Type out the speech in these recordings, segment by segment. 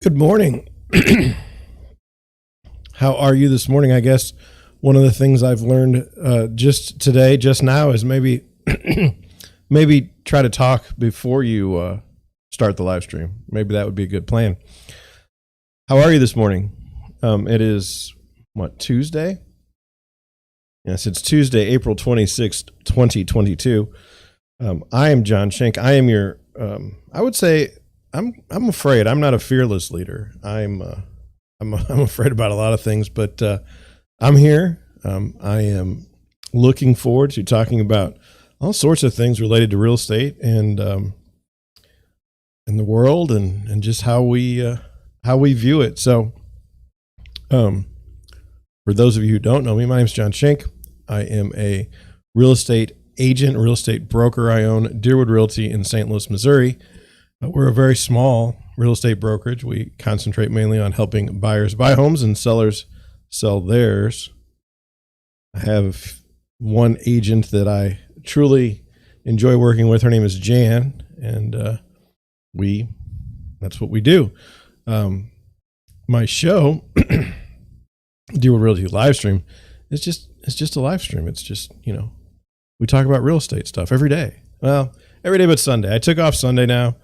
Good morning. How are you this morning? I guess one of the things I've learned just today, just now, is maybe maybe try to talk before you start the live stream. Maybe that would be a good plan. How are you this morning? It is, Tuesday? Yes, it's Tuesday, April 26th, 2022. I am John Schenk. I am your, I would say, I'm afraid. I'm not a fearless leader. I'm afraid about a lot of things, but I'm here. I am looking forward to talking about all sorts of things related to real estate and the world and just how we view it. So, for those of you who don't know me, my name is John Schenk. I am a real estate agent, real estate broker. I own Deerwood Realty in St. Louis, Missouri. We're a very small real estate brokerage. We concentrate mainly on helping buyers buy homes and sellers sell theirs. I have one agent that I truly enjoy working with. Her name is Jan, and that's what we do. My show, Deerwood Realty live stream, it's just a live stream. It's just, we talk about real estate stuff every day. Well, every day but Sunday. I took off Sunday now.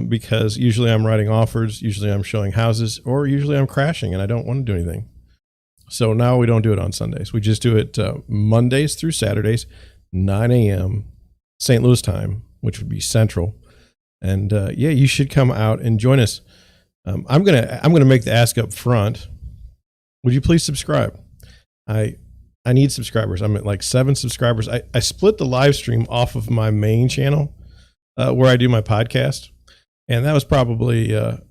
Because usually I'm writing offers, usually I'm showing houses, or usually I'm crashing and I don't want to do anything. So now we don't do it on Sundays. We just do it Mondays through Saturdays, 9 a.m. St. Louis time, which would be Central. And you should come out and join us. I'm gonna make the ask up front. Would you please subscribe? I need subscribers. I'm at like 7 subscribers. I split the live stream off of my main channel where I do my podcast. And that was probably a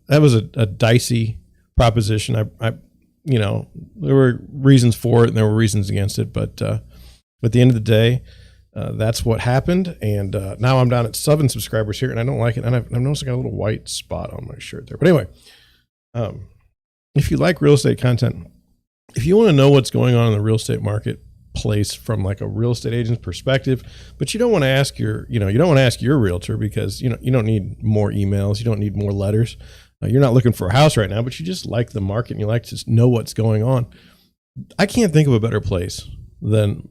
dicey proposition. I there were reasons for it and there were reasons against it, but at the end of the day, that's what happened. And now I'm down at 7 subscribers here, and I don't like it. And I've noticed I got a little white spot on my shirt there. But anyway, if you like real estate content, if you want to know what's going on in the real estate marketplace from like a real estate agent's perspective, but you don't want to ask your realtor because you don't need more emails, you don't need more letters. You're not looking for a house right now, but you just like the market and you like to know what's going on. I can't think of a better place than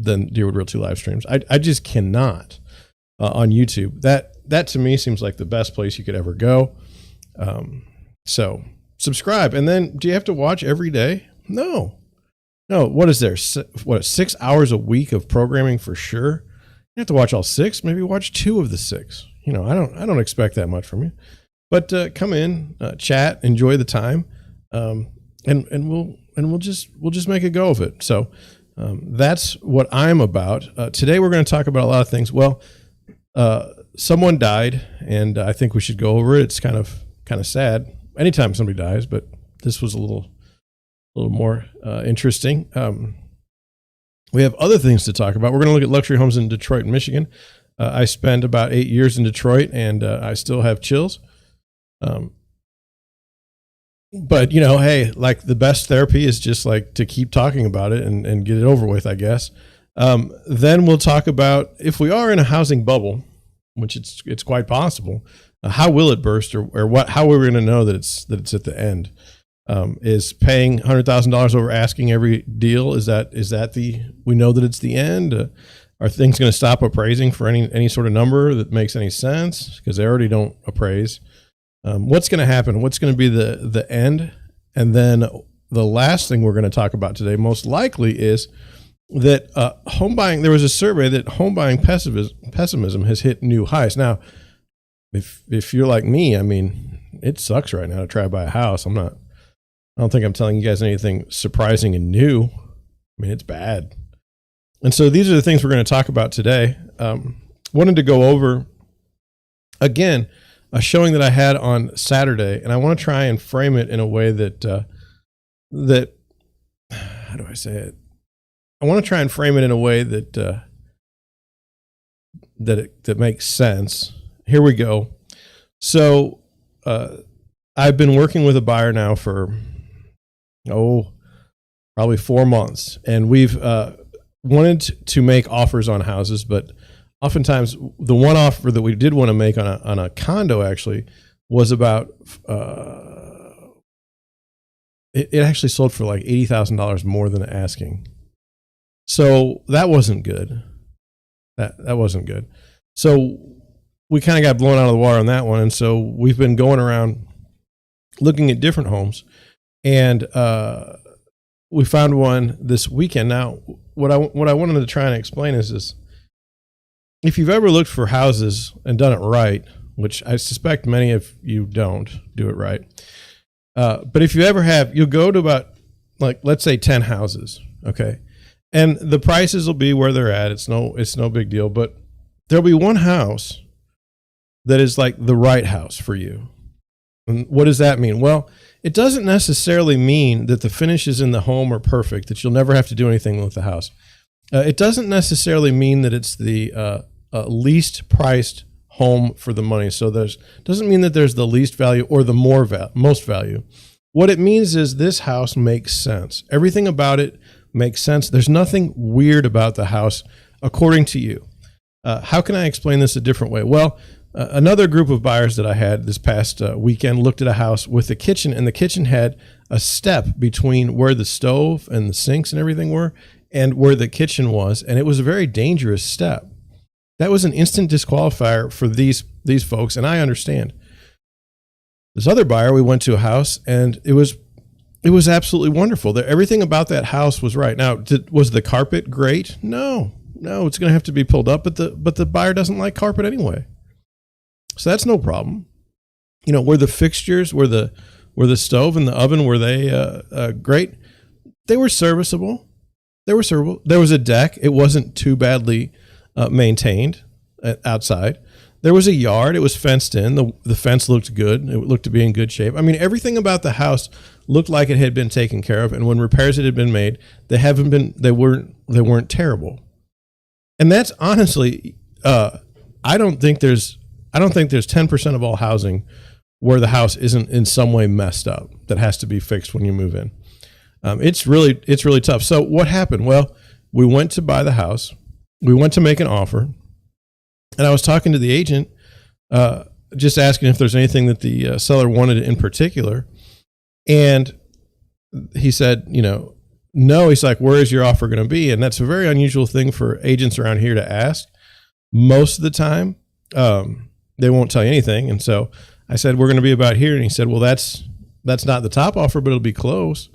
Deerwood Realty live streams. I just cannot on YouTube. That to me seems like the best place you could ever go. So subscribe, and then do you have to watch every day? No, what is there? 6 hours a week of programming for sure? You have to watch all 6, maybe watch 2 of the 6. I don't expect that much from you, but come in, chat, enjoy the time, and we'll just make a go of it. So that's what I'm about. Today we're going to talk about a lot of things. Well, someone died, and I think we should go over it. It's kind of sad anytime somebody dies, but this was a little more interesting. We have other things to talk about. We're going to look at luxury homes in Detroit and Michigan. I spent about 8 years in Detroit, and I still have chills. But hey, like the best therapy is just like to keep talking about it and get it over with, I guess. Then we'll talk about if we are in a housing bubble, which it's quite possible. How will it burst, or what? How are we going to know that it's at the end? Is paying $100,000 over asking every deal? Is that we know that it's the end? Are things going to stop appraising for any sort of number that makes any sense? Because they already don't appraise. What's going to happen? What's going to be the end? And then the last thing we're going to talk about today, most likely, is that home buying. There was a survey that home buying pessimism has hit new highs. Now, if you're like me, I mean, it sucks right now to try to buy a house. I don't think I'm telling you guys anything surprising and new. I mean, it's bad. And so these are the things we're going to talk about today. Wanted to go over, again, a showing that I had on Saturday, and I want to try and frame it in a way that how do I say it? I want to try and frame it in a way that that makes sense. Here we go. So I've been working with a buyer now for probably 4 months, and we've wanted to make offers on houses, but oftentimes the one offer that we did want to make on a condo actually was about it actually sold for like $80,000 more than asking. So that wasn't good. That wasn't good. So we kind of got blown out of the water on that one. And so we've been going around looking at different homes, and we found one this weekend. Now, what I wanted to try and explain is this: if you've ever looked for houses and done it right, which I suspect many of you don't do it right, but if you ever have, you'll go to about, like, let's say 10 houses, okay, and the prices will be where they're at. It's no big deal, but there'll be one house that is like the right house for you. And what does that mean? Well, it doesn't necessarily mean that the finishes in the home are perfect, that you'll never have to do anything with the house. It doesn't necessarily mean that it's the least priced home for the money. So doesn't mean that there's the least value or the most value. What it means is this house makes sense. Everything about it makes sense. There's nothing weird about the house, according to you. How can I explain this a different way? Well, another group of buyers that I had this past weekend looked at a house with a kitchen, and the kitchen had a step between where the stove and the sinks and everything were and where the kitchen was, and it was a very dangerous step. That was an instant disqualifier for these folks, and I understand. This other buyer, we went to a house, and it was absolutely wonderful. Everything about that house was right. Now, was the carpet great? No, it's going to have to be pulled up, but the buyer doesn't like carpet anyway. So that's no problem. You know, were the fixtures, were the stove and the oven, were they great? They were serviceable. There was a deck. It wasn't too badly maintained outside. There was a yard. It was fenced in. The fence looked good. It looked to be in good shape. I mean, everything about the house looked like it had been taken care of. And when repairs had been made, they weren't terrible. And that's honestly, I don't think there's 10% of all housing where the house isn't in some way messed up that has to be fixed when you move in. It's really tough. So what happened? Well, we went to buy the house. We went to make an offer, and I was talking to the agent, just asking if there's anything that the seller wanted in particular. And he said, no. He's like, where is your offer going to be? And that's a very unusual thing for agents around here to ask. Most of the time, they won't tell you anything. And so I said, we're going to be about here. And he said, well, that's not the top offer, but it'll be close.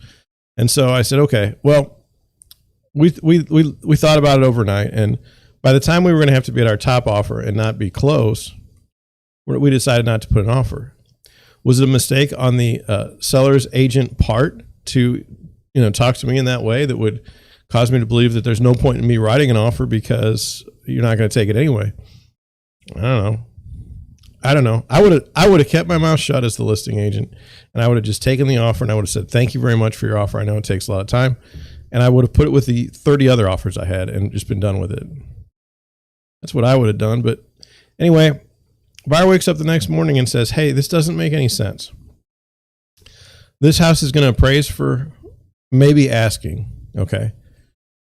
And so I said, okay, well, we thought about it overnight. And by the time we were going to have to be at our top offer and not be close, we decided not to put an offer. Was it a mistake on the seller's agent part to, talk to me in that way that would cause me to believe that there's no point in me writing an offer because you're not going to take it anyway? I don't know. I would have kept my mouth shut as the listing agent, and I would have just taken the offer, and I would have said, thank you very much for your offer. I know it takes a lot of time. And I would have put it with the 30 other offers I had and just been done with it. That's what I would have done. But anyway, buyer wakes up the next morning and says, hey, this doesn't make any sense. This house is going to appraise for maybe asking. Okay.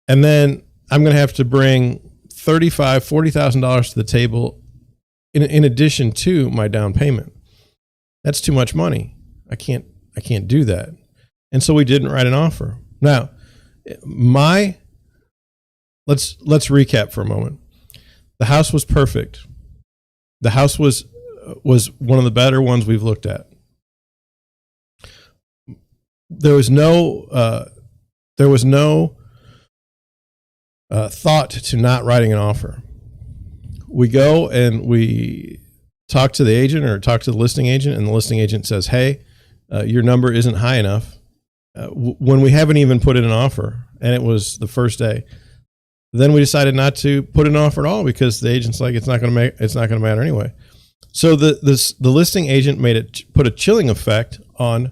And then I'm going to have to bring $35,000, $40,000 to the table in addition to my down payment. That's too much money. I can't do that. And so we didn't write an offer. Now, let's recap for a moment. The house was perfect. The house was one of the better ones we've looked at. There was no thought to not writing an offer. We go and we talk to the agent or talk to the listing agent, and the listing agent says, hey, your number isn't high enough. When we haven't even put in an offer, and it was the first day, then we decided not to put an offer at all because the agent's like, it's not going to matter anyway. So the listing agent put a chilling effect on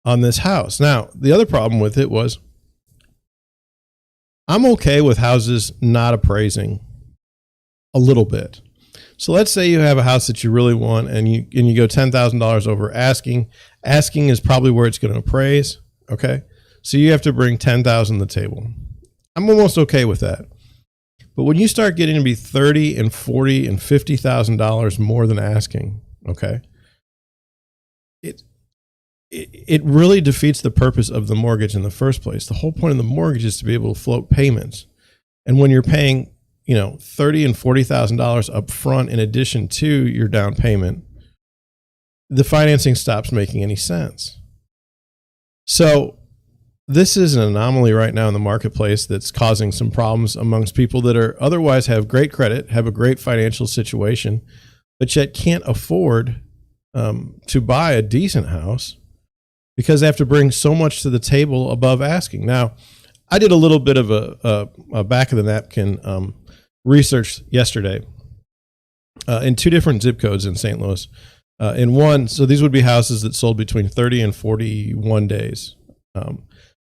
this house. Now, the other problem with it was I'm okay with houses not appraising a little bit. So let's say you have a house that you really want and you go $10,000 over asking. Asking is probably where it's going to appraise. Okay. So you have to bring $10,000 to the table. I'm almost okay with that. But when you start getting to be $30,000 and $40,000 and $50,000 more than asking, okay, it really defeats the purpose of the mortgage in the first place. The whole point of the mortgage is to be able to float payments. And when you're paying, $30,000 and $40,000 up front in addition to your down payment, the financing stops making any sense. So this is an anomaly right now in the marketplace that's causing some problems amongst people that are otherwise have great credit, have a great financial situation, but yet can't afford to buy a decent house because they have to bring so much to the table above asking. Now, I did a little bit of a back of the napkin research yesterday in 2 different zip codes in St. Louis. In one, so these would be houses that sold between 30 and 41 days.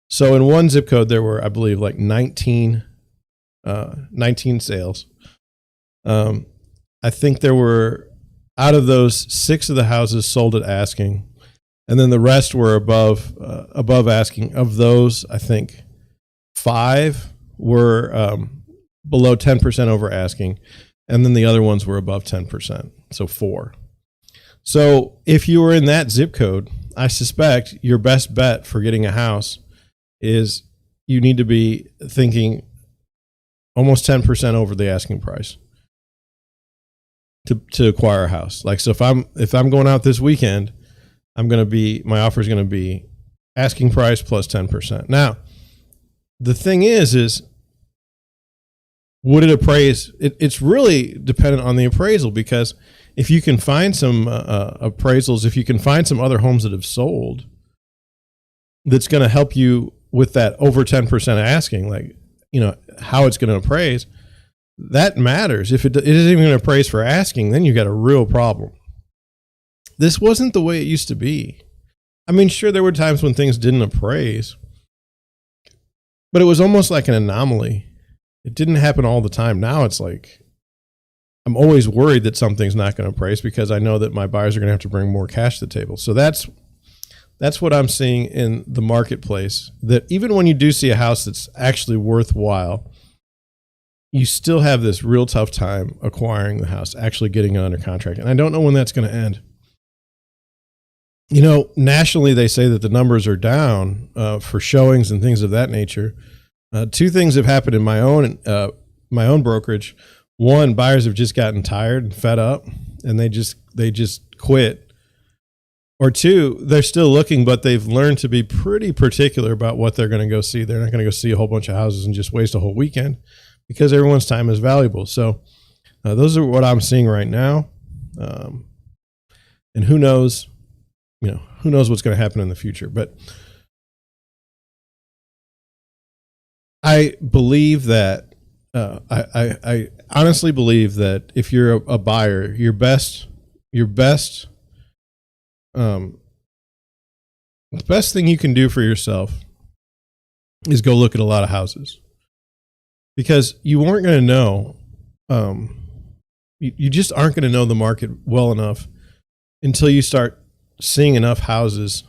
So in one zip code, there were, I believe, like 19 sales. I think there were, out of those, 6 of the houses sold at asking. And then the rest were above asking. Of those, I think 5 were below 10% over asking. And then the other ones were above 10%. So 4. So if you were in that zip code, I suspect your best bet for getting a house is you need to be thinking almost 10% over the asking price to acquire a house. Like, so if I'm going out this weekend, my offer is going to be asking price plus 10%. Now, the thing is would it appraise? It's really dependent on the appraisal, because if you can find some appraisals, if you can find some other homes that have sold, that's going to help you with that over 10% asking, like, how it's going to appraise, that matters. If it isn't even going to appraise for asking, then you got a real problem. This wasn't the way it used to be. I mean, sure, there were times when things didn't appraise, but it was almost like an anomaly. It didn't happen all the time. Now it's like, I'm always worried that something's not going to appraise because I know that my buyers are going to have to bring more cash to the table. So that's what I'm seeing in the marketplace, that even when you do see a house that's actually worthwhile, you still have this real tough time acquiring the house, actually getting it under contract. And I don't know when that's going to end. Nationally, they say that the numbers are down for showings and things of that nature. 2 things have happened in my own brokerage. One, buyers have just gotten tired and fed up, and they just quit. Or 2, they're still looking, but they've learned to be pretty particular about what they're going to go see. They're not going to go see a whole bunch of houses and just waste a whole weekend, because everyone's time is valuable. So those are what I'm seeing right now. And who knows, who knows what's going to happen in the future. But I believe that, I honestly believe that if you're a buyer, your best the best thing you can do for yourself is go look at a lot of houses, because you aren't going to know, you just aren't going to know the market well enough until you start seeing enough houses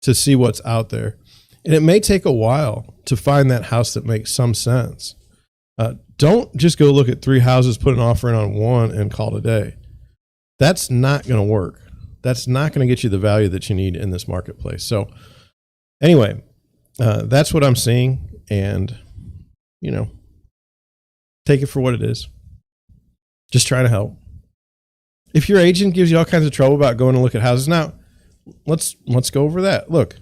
to see what's out there. And it may take a while to find that house that makes some sense. Don't just go look at 3 houses, put an offer in on one, and call it a day. That's not going to work. That's not going to get you the value that you need in this marketplace. So anyway, that's what I'm seeing, and, take it for what it is. Just trying to help. If your agent gives you all kinds of trouble about going to look at houses, now let's go over that. Look,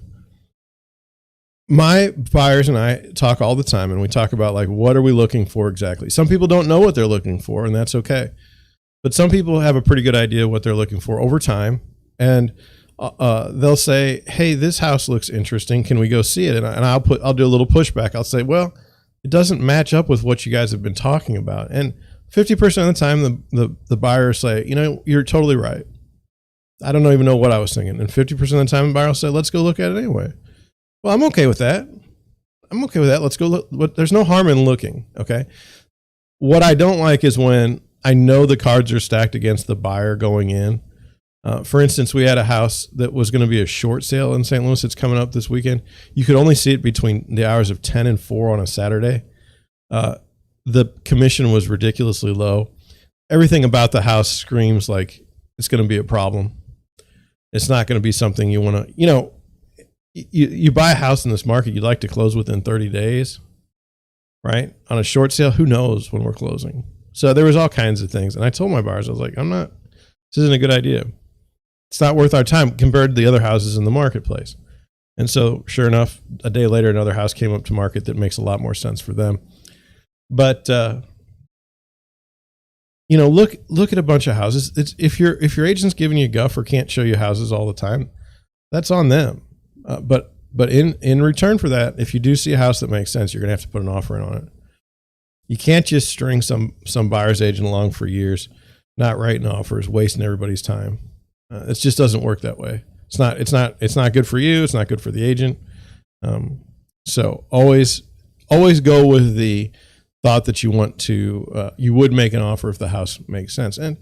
my buyers and I talk all the time, and we talk about, like, what are we looking for exactly? Some people don't know what they're looking for, and that's okay. But some people have a pretty good idea of what they're looking for over time, and they'll say, "Hey, this house looks interesting. Can we go see it?" And I'll do a little pushback. I'll say, "Well, it doesn't match up with what you guys have been talking about." And 50% of the time, the buyers say, "You're totally right. I don't even know what I was thinking." And 50% of the time, the buyer will say, "Let's go look at it anyway." Well, I'm okay with that. Let's go look. But there's no harm in looking. Okay. What I don't like is when I know the cards are stacked against the buyer going in. For instance, we had a house that was going to be a short sale in St. Louis. It's coming up this weekend. You could only see it between the hours of 10 and 4 on a Saturday. The commission was ridiculously low. Everything about the house screams like it's going to be a problem. It's not going to be something you want to, you buy a house in this market, you'd like to close within 30 days, right? On a short sale, who knows when we're closing? So there was all kinds of things. And I told my buyers, I was like, this isn't a good idea. It's not worth our time compared to the other houses in the marketplace. And so sure enough, a day later, another house came up to market that makes a lot more sense for them. But, look at a bunch of houses. If your agent's giving you guff or can't show you houses all the time, that's on them. But in return for that, if you do see a house that makes sense, you're going to have to put an offer in on it. You can't just string some buyer's agent along for years, not writing offers, wasting everybody's time. It just doesn't work that way. It's not good for you. It's not good for the agent. So always go with the thought that you want to, you would make an offer if the house makes sense. And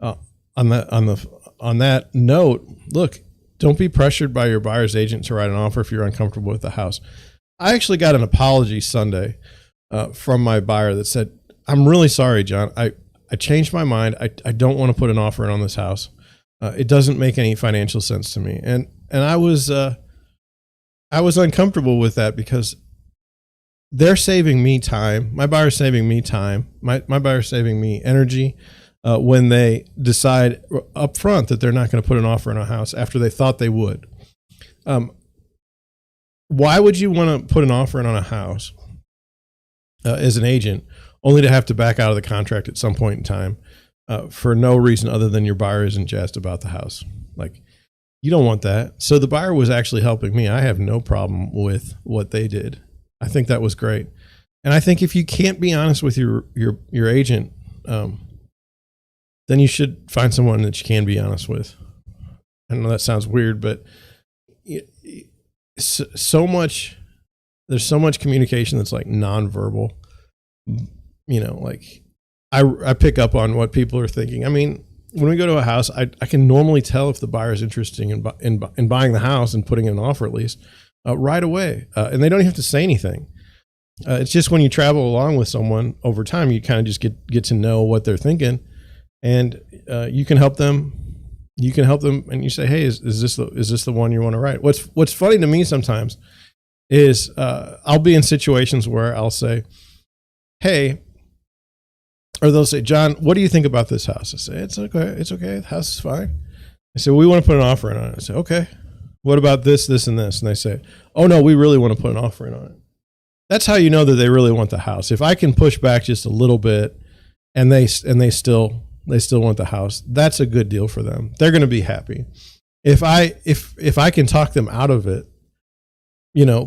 on that note, look, don't be pressured by your buyer's agent to write an offer if you're uncomfortable with the house. I actually got an apology Sunday from my buyer that said, "I'm really sorry, John. I changed my mind. I don't want to put an offer in on this house. It doesn't make any financial sense to me." And I was uncomfortable with that because they're saving me time. My buyer's saving me time. My buyer's saving me energy when they decide up front that they're not going to put an offer in a house after they thought they would. Why would you want to put an offer in on a house as an agent only to have to back out of the contract at some point in time for no reason other than your buyer isn't jazzed about the house? Like, you don't want that. So the buyer was actually helping me. I have no problem with what they did. I think that was great. And I think if you can't be honest with your agent, then you should find someone that you can be honest with. I know that sounds weird, but there's so much communication that's like nonverbal. Like I pick up on what people are thinking. I mean, when we go to a house, I can normally tell if the buyer is interested in buying the house and putting in an offer at least right away. And they don't even have to say anything. It's just when you travel along with someone over time, you kind of just get to know what they're thinking, and you can help them. You can help them, and you say, "Hey, is this the one you want to write?" What's funny to me sometimes is I'll be in situations where I'll say, "Hey," or they'll say, "John, what do you think about this house?" I say, "It's okay. The house is fine." I say, "We want to put an offer in on it." I say, "Okay. What about this, this, and this?" And they say, "Oh no, we really want to put an offer in on it." That's how you know that they really want the house. If I can push back just a little bit, and they still want the house, that's a good deal for them. They're going to be happy. If I can talk them out of it,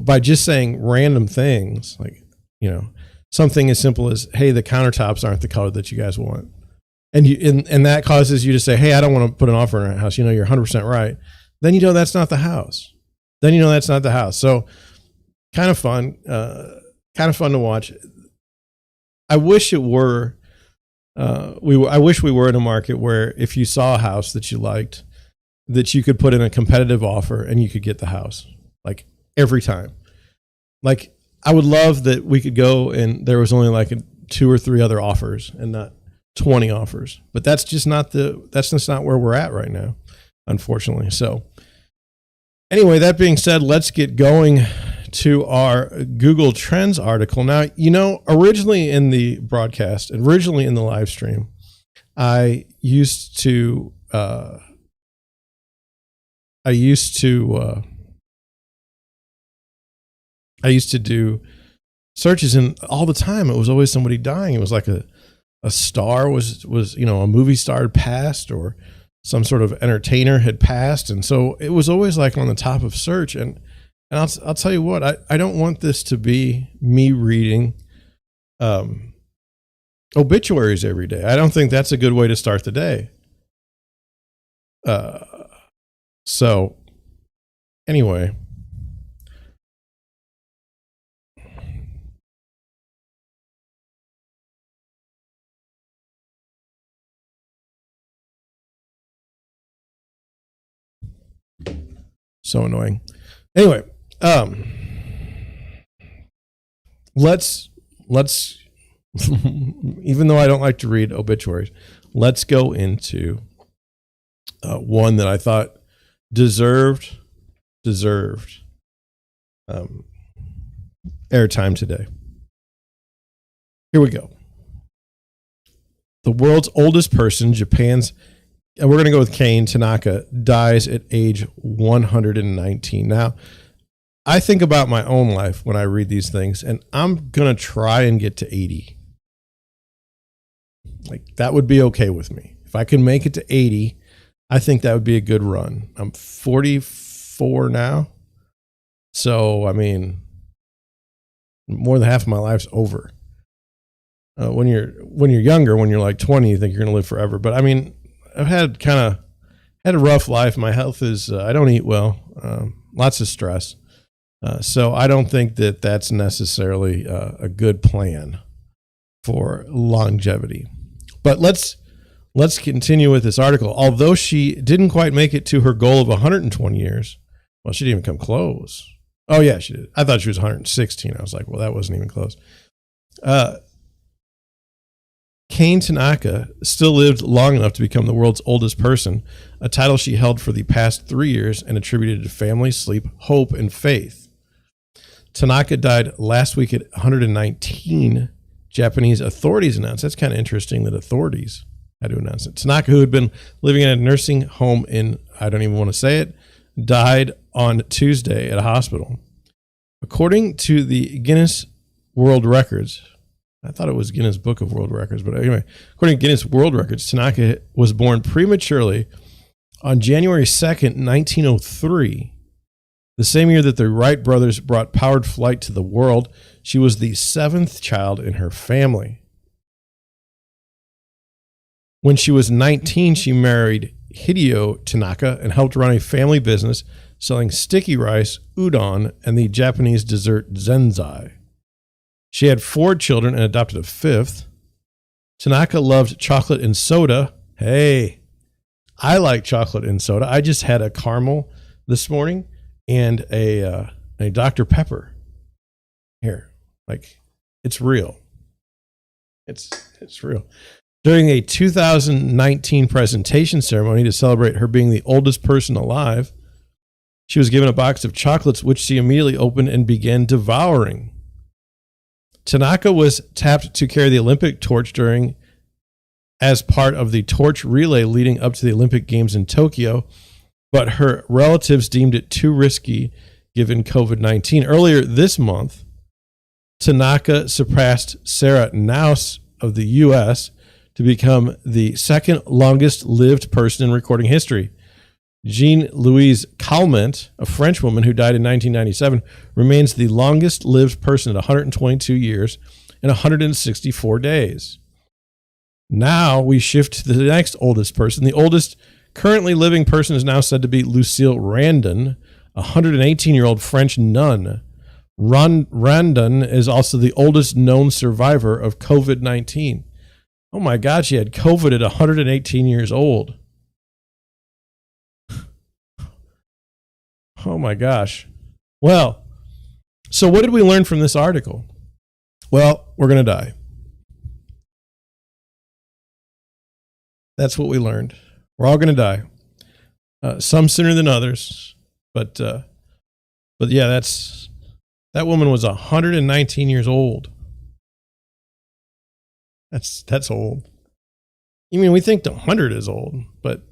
by just saying random things like, something as simple as, "Hey, the countertops aren't the color that you guys want," and that causes you to say, "Hey, I don't want to put an offer in a house." You're 100% right. Then that's not the house. So kind of fun to watch. I wish it were. I wish we were in a market where if you saw a house that you liked, that you could put in a competitive offer and you could get the house, like every time. Like, I would love that we could go and there was only like 2 or 3 other offers and not 20 offers. But that's just not where we're at right now, unfortunately. So anyway, that being said, let's get going to our Google Trends article. Now, originally in the broadcast, originally in the live stream, I used to do searches, and all the time it was always somebody dying. It was like a star was a movie star had passed, or some sort of entertainer had passed, and so it was always like on the top of search. And I'll tell you what, I don't want this to be me reading obituaries every day. I don't think that's a good way to start the day. So anyway, so annoying. Anyway, let's even though I don't like to read obituaries, let's go into one that I thought deserved airtime today. Here we go. The world's oldest person, Japan's, and we're going to go with Kane Tanaka, dies at age 119. Now, I think about my own life when I read these things, and I'm going to try and get to 80. Like, that would be okay with me. If I can make it to 80, I think that would be a good run. I'm 44 now. So, I mean, more than half of my life's over. When you're younger, when you're like 20, you think you're going to live forever. But I mean, I've had a rough life. My health is, I don't eat well, lots of stress. So I don't think that that's necessarily a good plan for longevity. But let's continue with this article. Although she didn't quite make it to her goal of 120 years, well, she didn't even come close. Oh yeah, she did. I thought she was 116. I was like, well, that wasn't even close. Kane Tanaka still lived long enough to become the world's oldest person, a title she held for the past 3 years and attributed to family, sleep, hope, and faith. Tanaka died last week at 119, Japanese authorities announced. That's kind of interesting that authorities had to announce it. Tanaka, who had been living in a nursing home in, I don't even want to say it, died on Tuesday at a hospital. According to the Guinness World Records, I thought it was Guinness Book of World Records, but anyway, according to Guinness World Records, Tanaka was born prematurely on January 2nd, 1903, the same year that the Wright brothers brought powered flight to the world. She was the 7th child in her family. When she was 19, she married Hideo Tanaka and helped run a family business selling sticky rice, udon, and the Japanese dessert zenzai. She had 4 children and adopted a 5th. Tanaka loved chocolate and soda. Hey, I like chocolate and soda. I just had a caramel this morning and a Dr. Pepper. Here, like, it's real. It's real. During a 2019 presentation ceremony to celebrate her being the oldest person alive, she was given a box of chocolates, which she immediately opened and began devouring. Tanaka was tapped to carry the Olympic torch as part of the torch relay leading up to the Olympic Games in Tokyo, but her relatives deemed it too risky given COVID-19. Earlier this month, Tanaka surpassed Sarah Naus of the U.S. to become the 2nd longest lived person in recording history. Jean-Louise Calment, a French woman who died in 1997, remains the longest lived person at 122 years and 164 days. Now we shift to the next oldest person. The oldest currently living person is now said to be Lucille Randon, a 118-year-old French nun. Randon is also the oldest known survivor of COVID-19. Oh my God, she had COVID at 118 years old. Oh my gosh. Well, so what did we learn from this article? Well, we're going to die. That's what we learned. We're all going to die. Some sooner than others, but yeah, that woman was 119 years old. That's old. I mean, we think 100 is old, but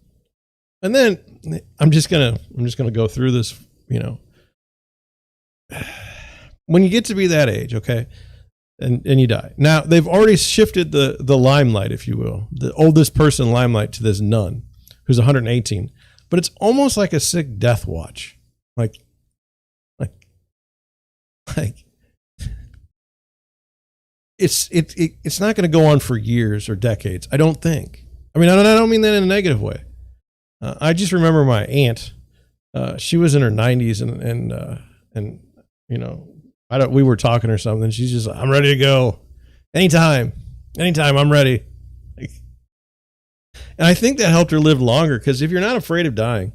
and then I'm just gonna go through this. When you get to be that age, okay, and you die. Now they've already shifted the limelight, if you will, the oldest person limelight to this nun who's 118. But it's almost like a sick death watch, like it's not going to go on for years or decades. I don't think. I mean, I don't mean that in a negative way. I just remember my aunt. She was in her 90s, and we were talking or something. She's just, I'm ready to go, anytime, I'm ready. And I think that helped her live longer, because if you're not afraid of dying,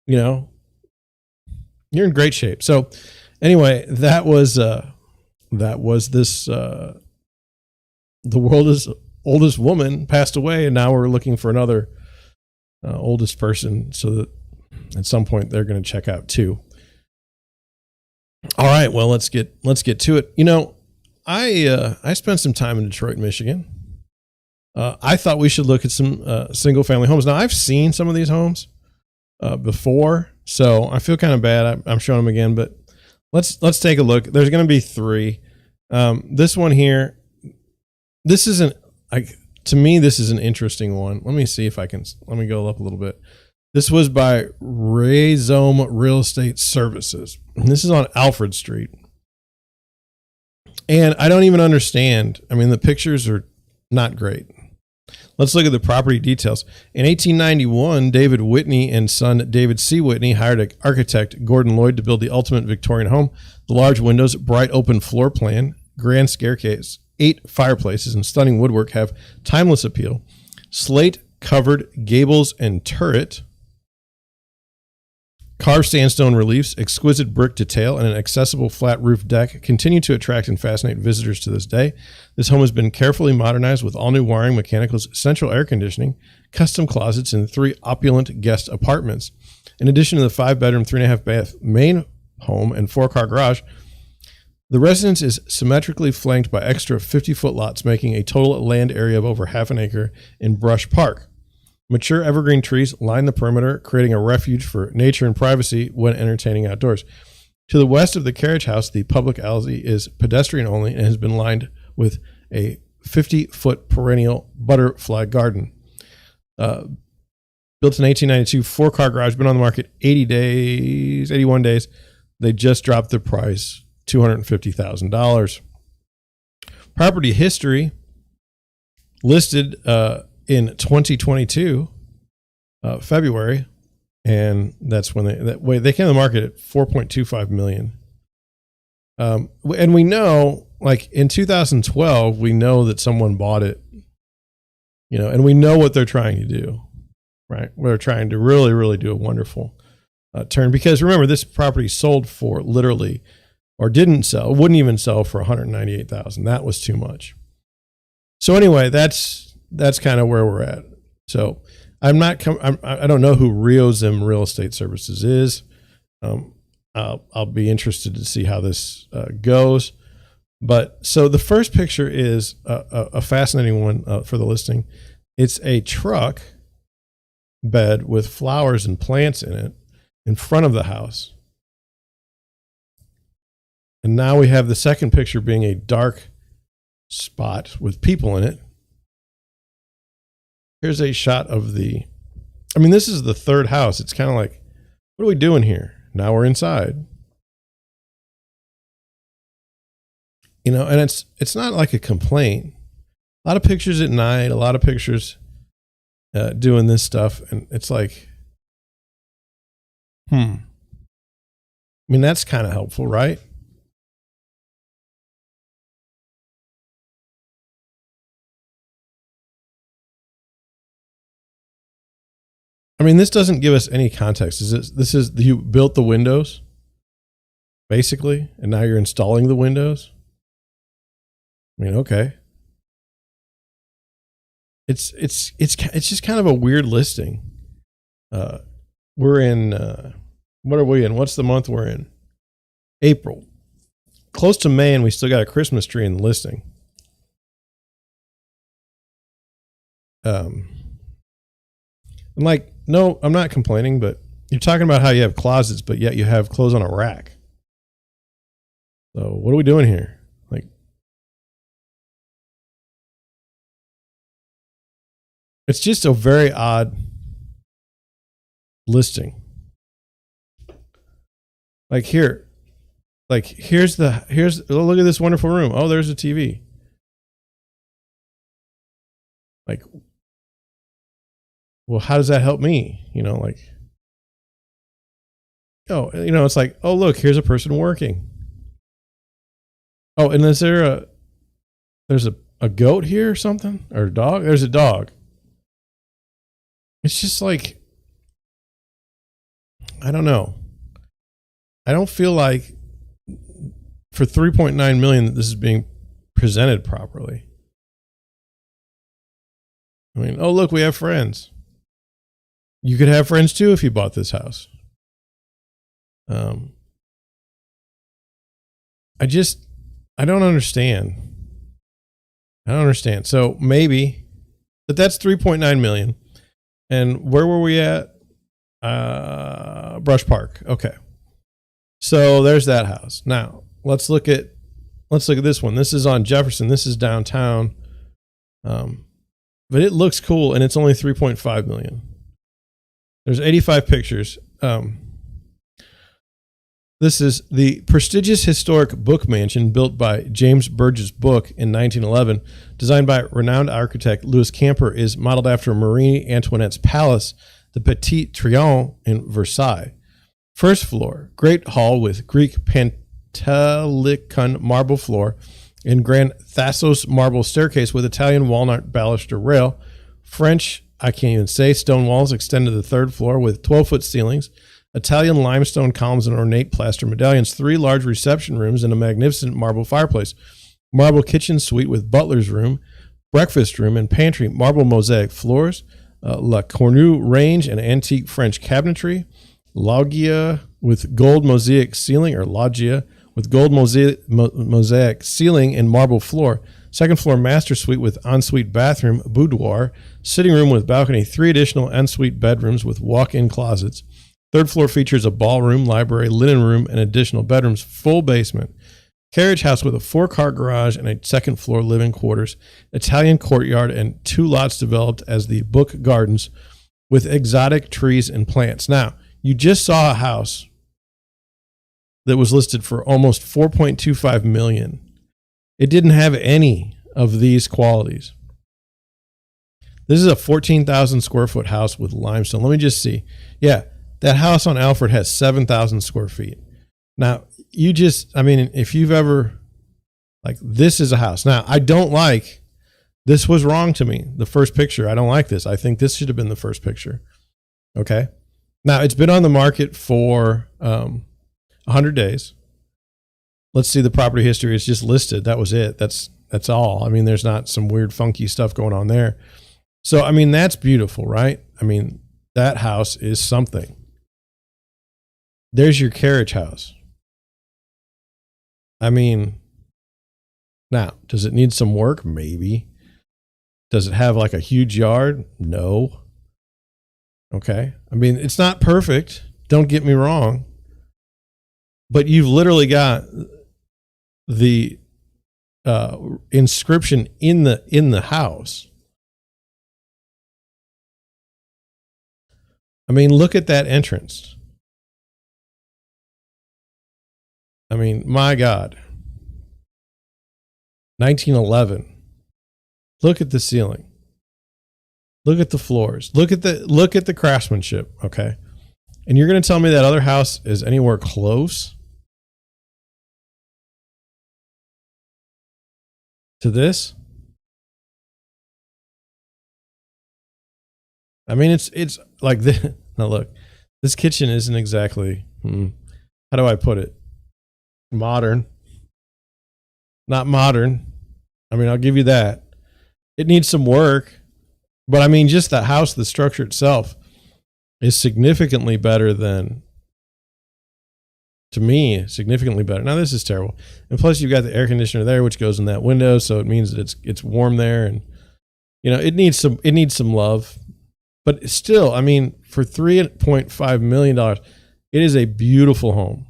you're in great shape. So, anyway, that was this. The world's oldest woman passed away, and now we're looking for another oldest person, so that at some point they're going to check out too. All right, well, let's get to it. You know, I spent some time in Detroit, Michigan. I thought we should look at some single family homes. Now, I've seen some of these homes before, so I feel kind of bad. I'm showing them again, but let's take a look. There's going to be three. This one here, this isn't like, to me, this is an interesting one. Let me see if I can. Let me go up a little bit. This was by Rhizome Real Estate Services. And this is on Alfred Street. And I don't even understand. I mean, the pictures are not great. Let's look at the property details. In 1891, David Whitney and son David C. Whitney hired architect Gordon Lloyd to build the ultimate Victorian home. The large windows, bright open floor plan, grand staircase, 8 fireplaces, and stunning woodwork have timeless appeal. Slate-covered gables and turret, carved sandstone reliefs, exquisite brick detail, and an accessible flat roof deck continue to attract and fascinate visitors to this day. This home has been carefully modernized with all-new wiring, mechanicals, central air conditioning, custom closets, and 3 opulent guest apartments. In addition to the 5-bedroom, 3.5-bath main home and 4-car garage, the residence is symmetrically flanked by extra 50-foot lots, making a total land area of over half an acre in Brush Park. Mature evergreen trees line the perimeter, creating a refuge for nature and privacy when entertaining outdoors. To the west of the carriage house, the public alley is pedestrian only and has been lined with a 50-foot perennial butterfly garden. Built in 1892, 4-car garage, been on the market 81 days. They just dropped the price, $250,000. Property history listed in 2022, February, and that's when they came to the market at $4.25 million. And we know, like in 2012, we know that someone bought it, you know, and we know what they're trying to do, right? They're trying to really, really do a wonderful turn, because remember, this property sold for literally, or wouldn't even sell for $198,000. That was too much. So anyway, that's kind of where we're at. So I don't know who Rhizome Real Estate Services is. I'll be interested to see how this goes. But so the first picture is a fascinating one for the listing. It's a truck bed with flowers and plants in it in front of the house. And now we have the second picture being a dark spot with people in it. Here's a shot of this is the third house. It's kind of like, what are we doing here? Now we're inside. You know, and it's not like a complaint. A lot of pictures at night, a lot of pictures doing this stuff. And it's like, I mean, that's kind of helpful, right? I mean, this doesn't give us any context. This is you built the windows, basically, and now you're installing the windows? I mean, okay. It's just kind of a weird listing. We're in what are we in? What's the month we're in? April. Close to May, and we still got a Christmas tree in the listing. And like, no, I'm not complaining, but you're talking about how you have closets, but yet you have clothes on a rack. So what are we doing here? Like, it's just a very odd listing. Like here's look at this wonderful room. Oh, there's a TV. Like, well, how does that help me? You know, like, oh, you know, it's like, oh, look, here's a person working. Oh, and there's a goat here or something? Or a dog? There's a dog. It's just like, I don't know. I don't feel like for 3.9 million that this is being presented properly. I mean, oh, look, we have friends. You could have friends too if you bought this house. I don't understand. I don't understand. So maybe, but that's 3.9 million. And where were we at? Brush Park. Okay. So there's that house. Now let's look at this one. This is on Jefferson. This is downtown. But it looks cool, and it's only 3.5 million. There's 85 pictures. This is the prestigious historic Book Mansion built by James Burgess Book in 1911, designed by renowned architect Louis Camper, is modeled after Marie Antoinette's palace, the Petit Trianon in Versailles. First floor, great hall with Greek Pantelicon marble floor and grand Thassos marble staircase with Italian walnut baluster rail. French, I can't even say, stone walls extend to the third floor with 12-foot ceilings. Italian limestone columns and ornate plaster medallions, 3 large reception rooms, and a magnificent marble fireplace. Marble kitchen suite with butler's room, breakfast room, and pantry. Marble mosaic floors, La Cornue range and antique French cabinetry. Loggia with gold mosaic ceiling, or loggia with gold mosaic ceiling and marble floor. Second floor master suite with ensuite bathroom, boudoir, sitting room with balcony, 3 additional ensuite bedrooms with walk-in closets. Third floor features a ballroom, library, linen room, and additional bedrooms. Full basement. Carriage house with a 4-car garage and a second floor living quarters. Italian courtyard and 2 lots developed as the Book Gardens with exotic trees and plants. Now, you just saw a house that was listed for almost 4.25 million. It didn't have any of these qualities. This is a 14,000 square foot house with limestone. Let me just see. Yeah. That house on Alfred has 7,000 square feet. Now, if you've ever, this is a house. Now, I don't like, this was wrong to me. The first picture, I don't like this. I think this should have been the first picture. Okay. Now, it's been on the market for 100 days. Let's see the property history. It's just listed. That was it. That's all. There's not some weird, funky stuff going on there. So, that's beautiful, right? That house is something. There's your carriage house. Now, does it need some work? Maybe. Does it have a huge yard? No. Okay. It's not perfect. Don't get me wrong. But you've literally got the inscription in the house. Look at that entrance. My God. 1911. Look at the ceiling. Look at the floors. Look at the craftsmanship, okay? And you're going to tell me that other house is anywhere close to this? It's like this. Now look, this kitchen isn't exactly, how do I put it? Modern. Not modern. I'll give you that. It needs some work, but just the house, the structure itself is significantly better than, to me, significantly better. Now this is terrible. And plus you've got the air conditioner there, which goes in that window. So it means that it's warm there, and it needs some love. But still, for $3.5 million, it is a beautiful home.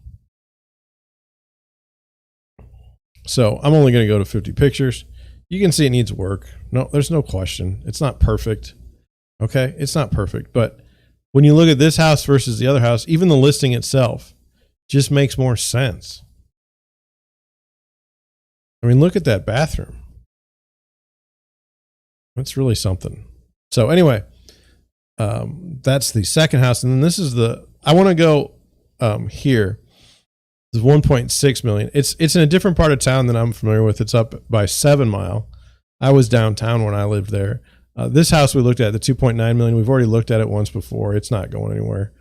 So I'm only going to go to 50 pictures. You can see it needs work. No, there's no question. It's not perfect. Okay. It's not perfect. But when you look at this house versus the other house, even the listing itself just makes more sense. Look at that bathroom. That's really something. So anyway, that's the second house. And then this is I want to go here. It's 1.6 million. It's in a different part of town than I'm familiar with. It's up by 7 Mile. I was downtown when I lived there. This house we looked at, the 2.9 million, we've already looked at it once before. It's not going anywhere.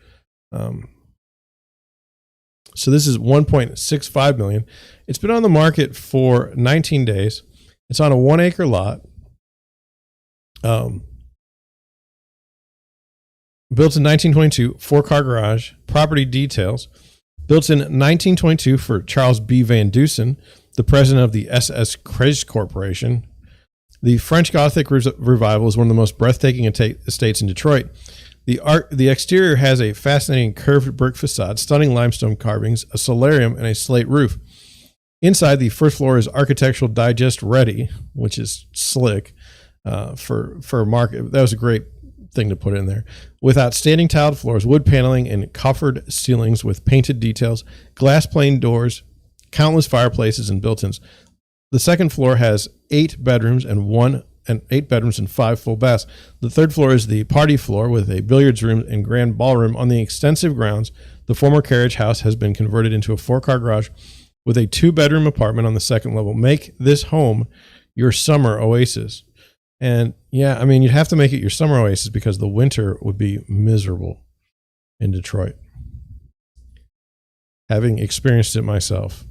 So this is 1.65 million. It's been on the market for 19 days. It's on a 1-acre lot. Built in 1922, 4-car garage. Property details. Built in 1922 for Charles B. Van Dusen, the president of the SS Kreis Corporation. The French Gothic revival is one of the most breathtaking estates in Detroit. The exterior has a fascinating curved brick facade, stunning limestone carvings, a solarium, and a slate roof. Inside, the first floor is Architectural Digest ready, which is slick for market. That was a great thing to put in there. With outstanding tiled floors, wood paneling, and coffered ceilings with painted details, glass pane doors, countless fireplaces, and built-ins. The second floor has 8 bedrooms and 5 full baths. The third floor is the party floor with a billiards room and grand ballroom. On the extensive grounds, the former carriage house has been converted into a 4-car garage with a 2-bedroom apartment on the second level. Make this home your summer oasis. And yeah, I mean, you'd have to make it your summer oasis because the winter would be miserable in Detroit. Having experienced it myself.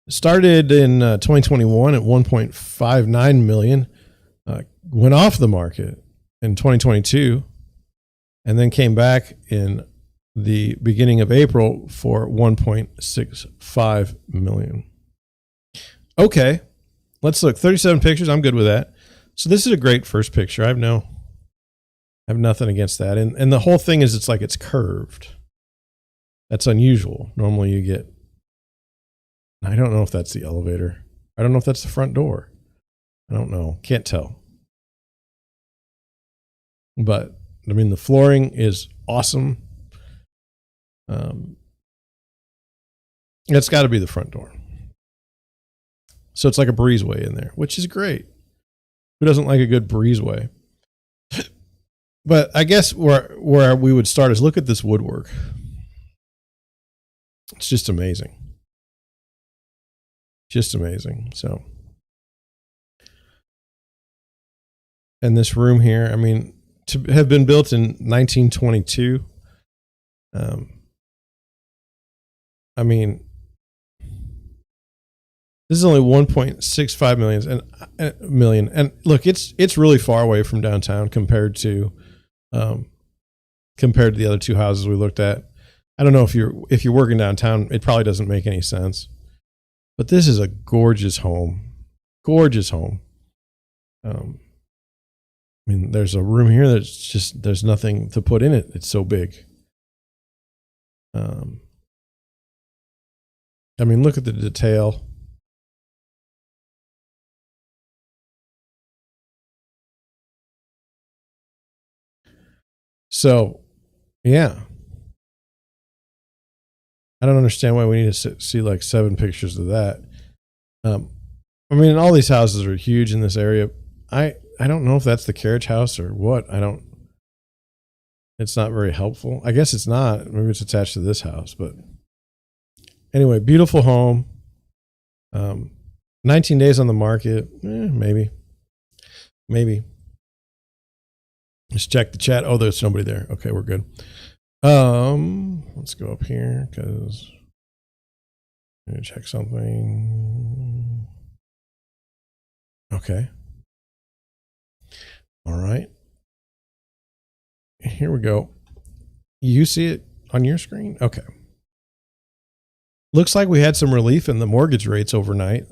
Started in 2021 at 1.59 million, went off the market in 2022, and then came back in the beginning of April for 1.65 million. Okay, let's look. 37 pictures. I'm good with that. So this is a great first picture. I have nothing against that. And the whole thing is it's curved. That's unusual. Normally you get, I don't know if that's the elevator. I don't know if that's the front door. I don't know. Can't tell. But I mean, the flooring is awesome. It's got to be the front door. So it's like a breezeway in there, which is great. Who doesn't like a good breezeway? But I guess where we would start is look at this woodwork. It's just amazing. Just amazing. So, and this room here, I mean, to have been built in 1922, I mean, this is only 1.65 million. And look, it's really far away from downtown compared to the other 2 houses we looked at. I don't know if you're working downtown, it probably doesn't make any sense. But this is a gorgeous home. Gorgeous home. I mean, there's a room here that's just, there's nothing to put in it. It's so big. I mean, look at the detail. So, yeah. I don't understand why we need to see like 7 pictures of that. I mean, all these houses are huge in this area. I don't know if that's the carriage house or what. It's not very helpful. I guess it's not. Maybe it's attached to this house, but anyway, beautiful home. 19 days on the market. Maybe. Let's check the chat. Oh, there's somebody there. Okay, we're good. Let's go up here because I'm gonna check something. Okay. All right. Here we go. You see it on your screen? Okay. Looks like we had some relief in the mortgage rates overnight,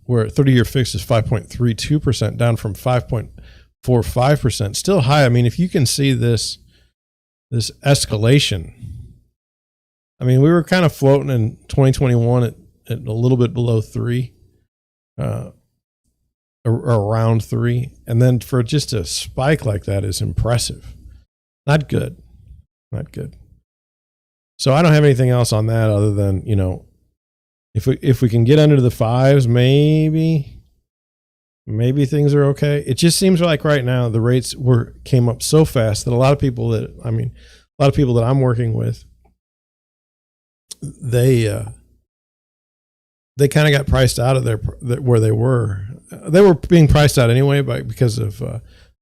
where 30-year fixed is 5.32%, down from 5.45%. Still high. I mean, if you can see this escalation. I mean, we were kind of floating in 2021 at a little bit below 3, around 3. And then for just a spike like that is impressive. Not good. So I don't have anything else on that other than, you know, if we can get under the 5s, maybe things are okay. It just seems like right now the rates came up so fast that a lot of people that I'm working with, they kind of got priced out of where they were. They were being priced out anyway because of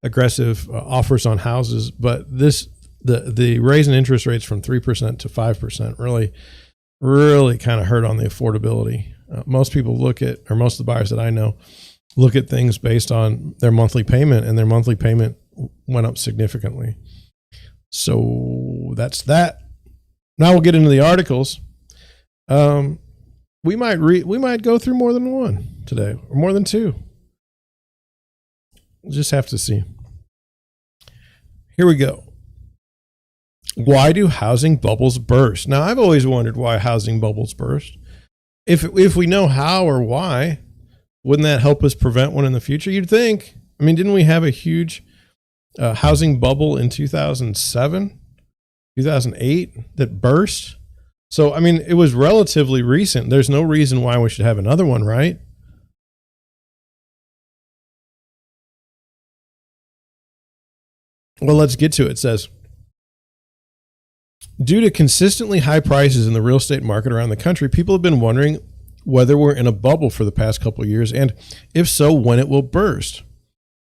aggressive offers on houses. But the raise in interest rates from 3% to 5% really kind of hurt on the affordability. Most people most of the buyers that I know look at things based on their monthly payment, and their monthly payment went up significantly. So that's that. Now we'll get into the articles. We might go through more than one today, or more than two. We'll just have to see. Here we go. Why do housing bubbles burst? Now, I've always wondered why housing bubbles burst. If we know how or why, wouldn't that help us prevent one in the future? You'd think. I mean, didn't we have a huge housing bubble in 2007, 2008 that burst? So, I mean, it was relatively recent. There's no reason why we should have another one, right? Well, let's get to it. It says, due to consistently high prices in the real estate market around the country, people have been wondering whether we're in a bubble for the past couple of years, and if so, when it will burst.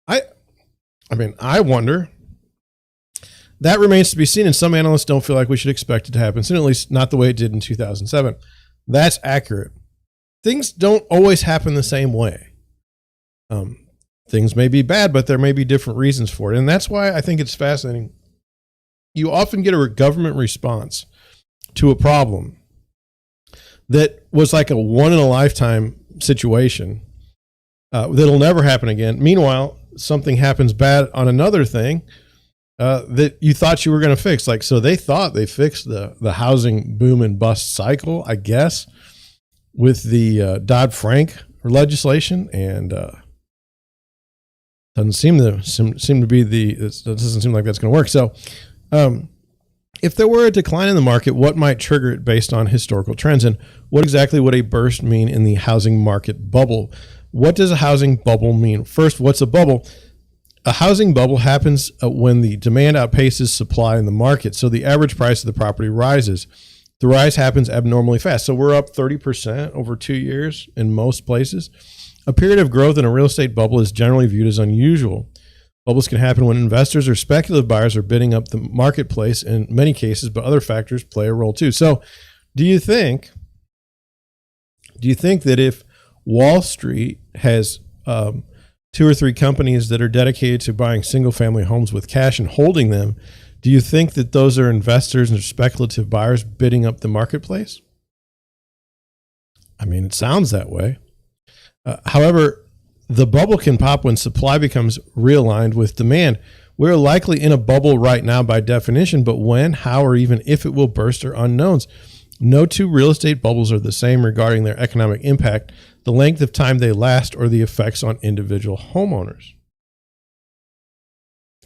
I wonder. That remains to be seen, and some analysts don't feel like we should expect it to happen soon, at least not the way it did in 2007. That's accurate. Things don't always happen the same way. Things may be bad, but there may be different reasons for it, and that's why I think it's fascinating. You often get a government response to a problem that was like a one-in-a-lifetime situation that'll never happen again. Meanwhile, something happens bad on another thing that you thought you were going to fix. Like, so they thought they fixed the housing boom and bust cycle, I guess, with the Dodd-Frank legislation, and doesn't seem to be it doesn't seem like that's going to work. So, if there were a decline in the market, what might trigger it based on historical trends? And what exactly would a burst mean in the housing market bubble? What does a housing bubble mean? First, what's a bubble? A housing bubble happens when the demand outpaces supply in the market. So the average price of the property rises. The rise happens abnormally fast. So we're up 30% over 2 years in most places. A period of growth in a real estate bubble is generally viewed as unusual. Bubbles can happen when investors or speculative buyers are bidding up the marketplace in many cases, but other factors play a role too. So do you think that if Wall Street has 2 or 3 companies that are dedicated to buying single family homes with cash and holding them, do you think that those are investors and speculative buyers bidding up the marketplace? I mean, it sounds that way. However, the bubble can pop when supply becomes realigned with demand. We're likely in a bubble right now by definition, but when, how, or even if it will burst are unknowns. No two real estate bubbles are the same regarding their economic impact, the length of time they last, or the effects on individual homeowners.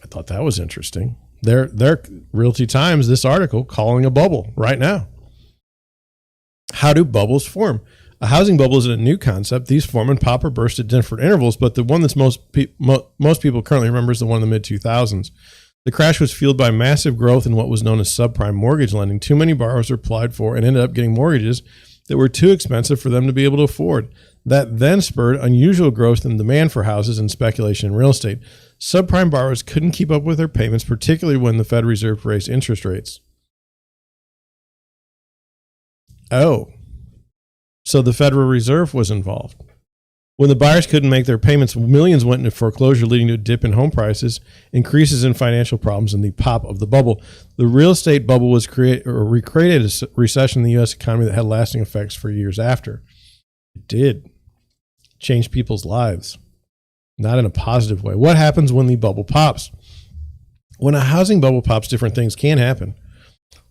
I thought that was interesting. They're Realty Times, this article, calling a bubble right now. How do bubbles form? A housing bubble is a new concept. These form and pop or burst at different intervals, but the one that's most people currently remember is the one in the mid-2000s. The crash was fueled by massive growth in what was known as subprime mortgage lending. Too many borrowers applied for and ended up getting mortgages that were too expensive for them to be able to afford. That then spurred unusual growth in demand for houses and speculation in real estate. Subprime borrowers couldn't keep up with their payments, particularly when the Fed Reserve raised interest rates. Oh. So the Federal Reserve was involved. When the buyers couldn't make their payments, millions went into foreclosure, leading to a dip in home prices, increases in financial problems, and the pop of the bubble. The real estate bubble was recreated a recession in the U.S. economy that had lasting effects for years after. It did change people's lives, not in a positive way. What happens when the bubble pops? When a housing bubble pops, different things can happen.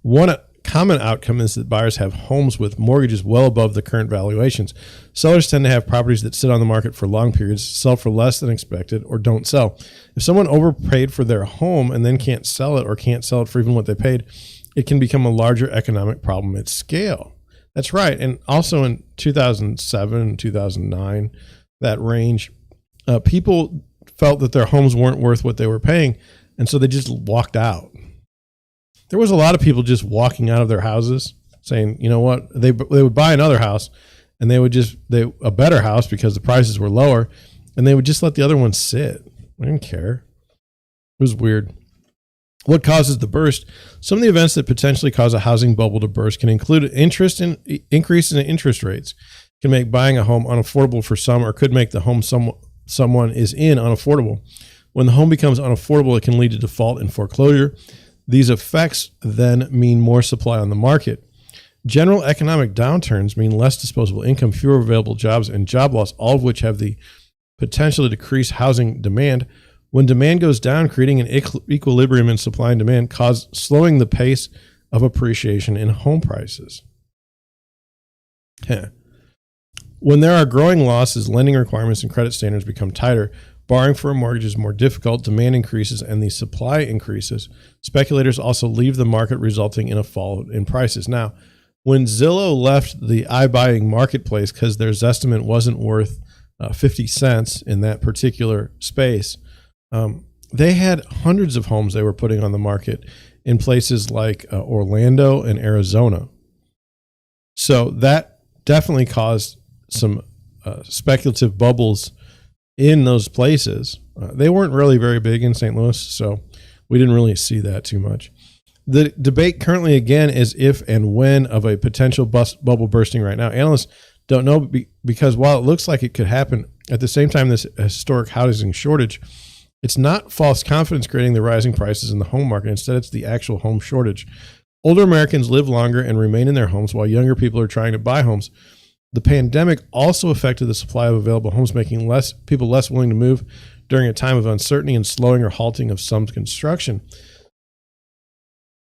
One common outcome is that buyers have homes with mortgages well above the current valuations. Sellers tend to have properties that sit on the market for long periods, sell for less than expected, or don't sell. If someone overpaid for their home and then can't sell it, or can't sell it for even what they paid, it can become a larger economic problem at scale. That's right. And also in 2007, 2009, that range, people felt that their homes weren't worth what they were paying, and so they just walked out. There was a lot of people just walking out of their houses saying, you know what, they would buy another house, and they would a better house because the prices were lower, and they would just let the other one sit. I didn't care. It was weird. What causes the burst? Some of the events that potentially cause a housing bubble to burst can include increases in interest rates. It can make buying a home unaffordable for some, or could make the home someone is in unaffordable. When the home becomes unaffordable, it can lead to default and foreclosure. These effects then mean more supply on the market. General economic downturns mean less disposable income, fewer available jobs, and job loss, all of which have the potential to decrease housing demand. When demand goes down, creating an equilibrium in supply and demand, slowing the pace of appreciation in home prices. When there are growing losses, lending requirements and credit standards become tighter. Borrowing for a mortgage is more difficult, demand increases, and the supply increases. Speculators also leave the market, resulting in a fall in prices. Now, when Zillow left the iBuying marketplace because their Zestimate wasn't worth 50 cents in that particular space, they had hundreds of homes they were putting on the market in places like Orlando and Arizona. So that definitely caused some speculative bubbles in those places. They weren't really very big in St. Louis, so we didn't really see that too much. The debate currently, again, is if and when of a potential bubble bursting right now. Analysts don't know because while it looks like it could happen, at the same time, this historic housing shortage, it's not false confidence creating the rising prices in the home market. Instead, it's the actual home shortage. Older Americans live longer and remain in their homes while younger people are trying to buy homes. The pandemic also affected the supply of available homes, making people less willing to move during a time of uncertainty and slowing or halting of some construction.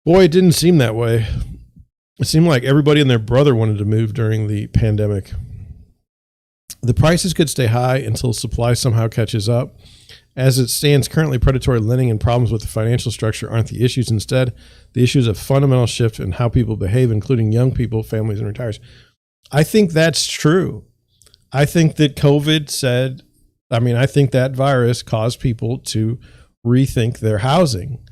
Boy, it didn't seem that way. It seemed like everybody and their brother wanted to move during the pandemic. The prices could stay high until supply somehow catches up. As it stands currently, predatory lending and problems with the financial structure aren't the issues. Instead, the issues of fundamental shift in how people behave, including young people, families, and retirees. I think that's true. I think that I think that virus caused people to rethink their housing.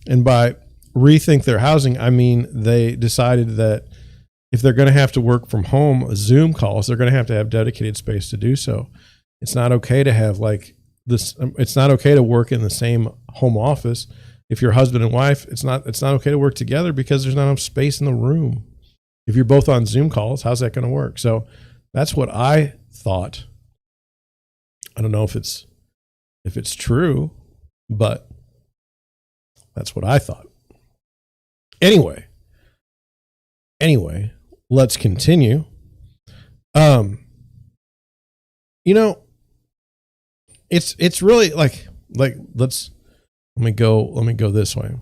And by rethink their housing, I mean they decided that if they're going to have to work from home, Zoom calls, they're going to have dedicated space to do so. It's not okay to have it's not okay to work in the same home office. If you're husband and wife, it's not okay to work together because there's not enough space in the room. If you're both on Zoom calls, how's that going to work? So that's what I thought. I don't know if it's true, but that's what I thought. Anyway, let's continue. It's really like let me go this way.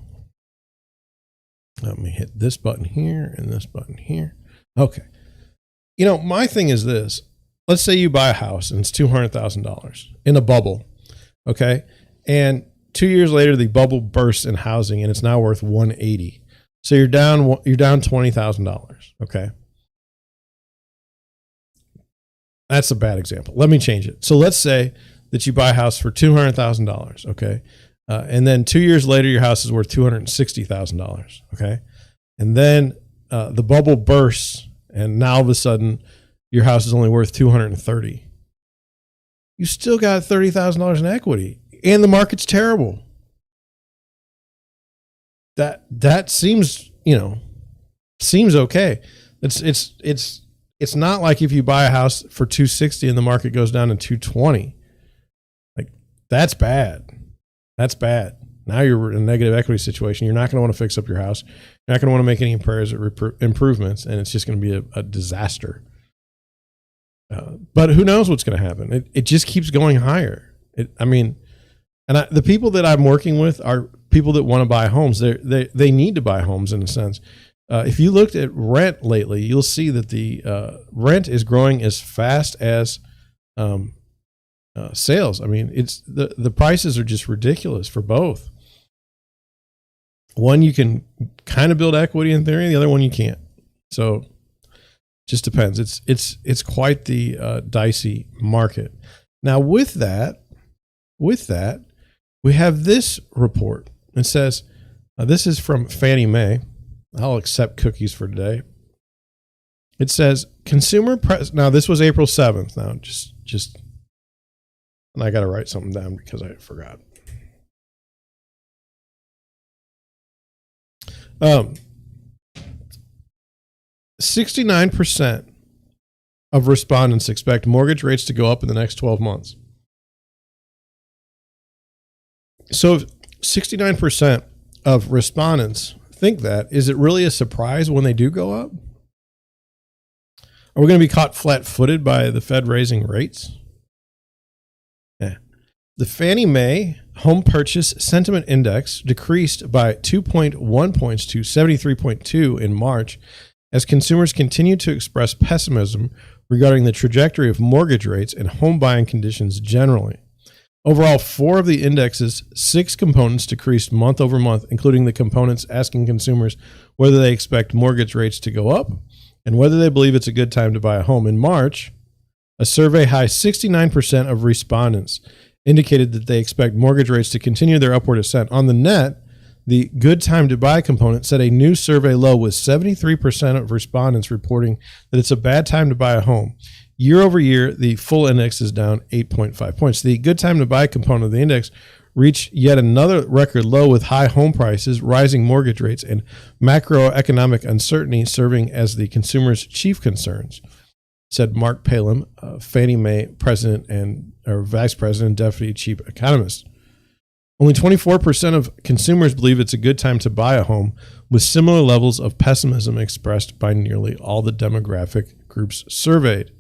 Let me hit this button here and this button here. Okay. My thing is this. Let's say you buy a house and it's $200,000 in a bubble. Okay. And 2 years later, the bubble bursts in housing and it's now worth $180,000. So you're down $20,000. Okay. That's a bad example. Let me change it. So let's say that you buy a house for $200,000. Okay. And then 2 years later, your house is worth $260,000. Okay. And then the bubble bursts and now all of a sudden your house is only worth $230,000. You still got $30,000 in equity and the market's terrible. That seems okay. It's not like if you buy a house for $260,000 and the market goes down to $220,000. Like that's bad. That's bad. Now you're in a negative equity situation. You're not going to want to fix up your house. You're not going to want to make any repairs or improvements, and it's just going to be a disaster. But who knows what's going to happen? It just keeps going higher. The people that I'm working with are people that want to buy homes. They need to buy homes in a sense. If you looked at rent lately, you'll see that the rent is growing as fast as sales. I mean, it's the prices are just ridiculous for both. One, you can kind of build equity in theory. The other one, you can't. So just depends. It's quite the dicey market. Now with that, we have this report. It says, this is from Fannie Mae. I'll accept cookies for today. It says now this was April 7th. Now just, and I got to write something down because I forgot. 69% of respondents expect mortgage rates to go up in the next 12 months. So 69% of respondents think that. Is it really a surprise when they do go up? Are we going to be caught flat-footed by the Fed raising rates? Yeah. The Fannie Mae Home Purchase Sentiment Index decreased by 2.1 points to 73.2 in March as consumers continue to express pessimism regarding the trajectory of mortgage rates and home buying conditions generally. Overall, 4 of the index's 6 components decreased month over month, including the components asking consumers whether they expect mortgage rates to go up and whether they believe it's a good time to buy a home. In March, a survey high 69% of respondents indicated that they expect mortgage rates to continue their upward ascent. On the net, the good time to buy component set a new survey low, with 73% of respondents reporting that it's a bad time to buy a home. Year over year, the full index is down 8.5 points. The good time to buy component of the index reached yet another record low, with high home prices, rising mortgage rates, and macroeconomic uncertainty serving as the consumer's chief concerns, said Mark Palin, Fannie Mae president or vice president, deputy chief economist. Only 24% of consumers believe it's a good time to buy a home, with similar levels of pessimism expressed by nearly all the demographic groups surveyed.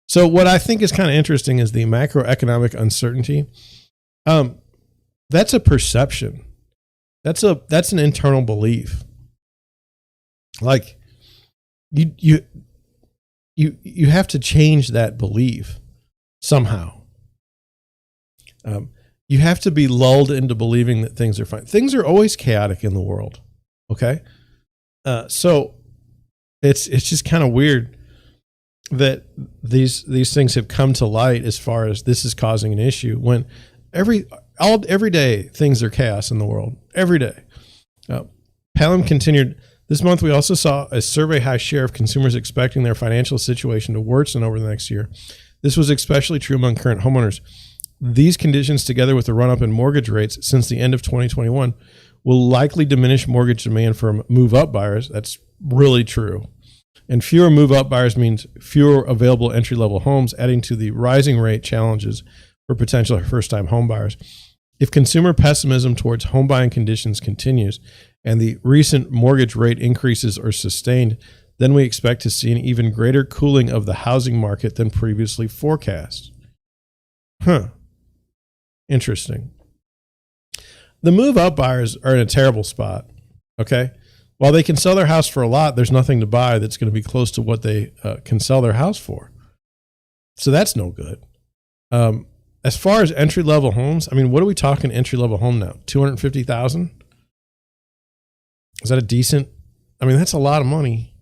So what I think is kind of interesting is the macroeconomic uncertainty. That's a perception. That's an internal belief. Like you have to change that belief somehow. You have to be lulled into believing that things are fine. Things are always chaotic in the world. Okay. So it's just kind of weird that these things have come to light as far as this is causing an issue when every day things are chaos in the world. Every day. Palin continued, this month we also saw a survey high share of consumers expecting their financial situation to worsen over the next year. This was especially true among current homeowners. These conditions, together with the run-up in mortgage rates since the end of 2021, will likely diminish mortgage demand from move-up buyers. That's really true. And fewer move-up buyers means fewer available entry-level homes, adding to the rising rate challenges for potential first-time home buyers. If consumer pessimism towards home buying conditions continues and the recent mortgage rate increases are sustained, then we expect to see an even greater cooling of the housing market than previously forecast. Interesting. The move-up buyers are in a terrible spot, okay? While they can sell their house for a lot, there's nothing to buy that's going to be close to what they can sell their house for. So that's no good. As far as entry-level homes, I mean, what are we talking entry-level home now? $250,000? Is that a decent? I mean, that's a lot of money.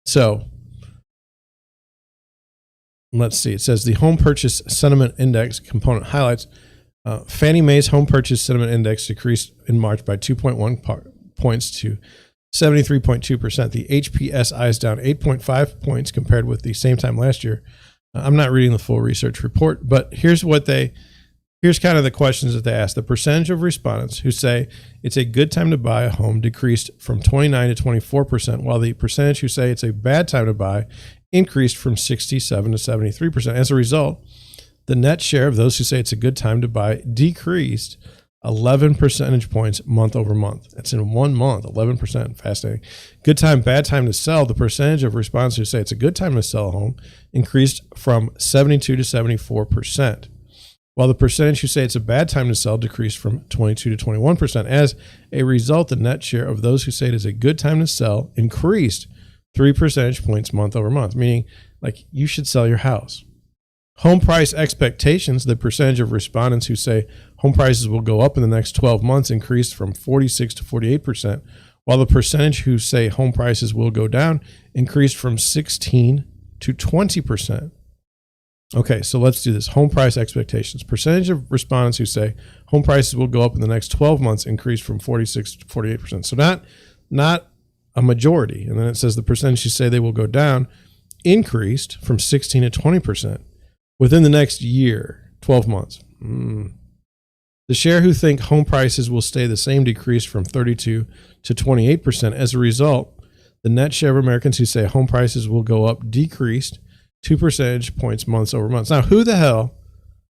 So let's see. It says the Home Purchase Sentiment Index component highlights Fannie Mae's Home Purchase Sentiment Index decreased in March by 2.1 points to 73.2%. The HPSI is down 8.5 points compared with the same time last year. I'm not reading the full research report, but here's kind of the questions that they asked. The percentage of respondents who say it's a good time to buy a home decreased from 29 to 24%, while the percentage who say it's a bad time to buy increased from 67 to 73%. As a result, the net share of those who say it's a good time to buy decreased 11 percentage points month over month. That's in 1 month, 11%. Fascinating. Good time, bad time to sell. The percentage of respondents who say it's a good time to sell a home increased from 72 to 74%, while the percentage who say it's a bad time to sell decreased from 22 to 21%. As a result, the net share of those who say it is a good time to sell increased 3 percentage points month over month, meaning like you should sell your house. Home price expectations, the percentage of respondents who say home prices will go up in the next 12 months increased from 46 to 48%, while the percentage who say home prices will go down increased from 16 to 20%. Okay, so let's do this. Home price expectations. Percentage of respondents who say home prices will go up in the next 12 months increased from 46 to 48%. So not a majority. And then it says the percentage who say they will go down increased from 16 to 20%. Within the next year, 12 months. The share who think home prices will stay the same decreased from 32 to 28%. As a result, the net share of Americans who say home prices will go up decreased 2 percentage points months over months. Now, who the hell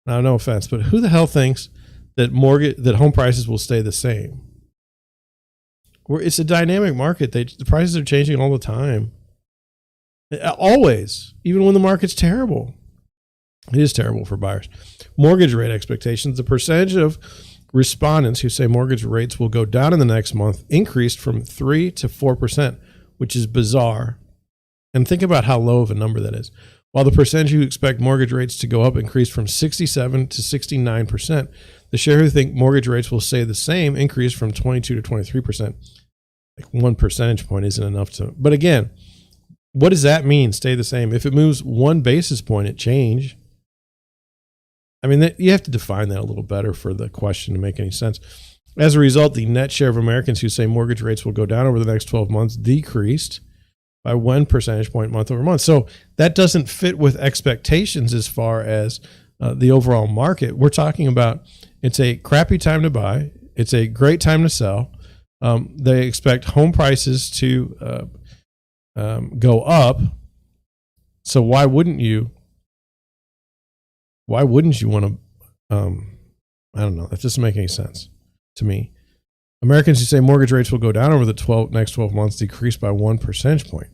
Now, no offense, but who the hell thinks that home prices will stay the same? It's a dynamic market. The prices are changing all the time. Always, even when the market's terrible. It is terrible for buyers. Mortgage rate expectations. The percentage of respondents who say mortgage rates will go down in the next month increased from 3 to 4%, which is bizarre. And think about how low of a number that is. While the percentage who expect mortgage rates to go up increased from 67 to 69%, the share who think mortgage rates will stay the same increased from 22 to 23%. Like 1 percentage point isn't enough to, but again, what does that mean? Stay the same. If it moves 1 basis point, it change. I mean, you have to define that a little better for the question to make any sense. As a result, the net share of Americans who say mortgage rates will go down over the next 12 months decreased by 1 percentage point month over month. So that doesn't fit with expectations as far as the overall market. We're talking about it's a crappy time to buy. It's a great time to sell. They expect home prices to go up. So why wouldn't you want to, I don't know. That doesn't make any sense to me. Americans who say mortgage rates will go down over the next 12 months decreased by 1 percentage point.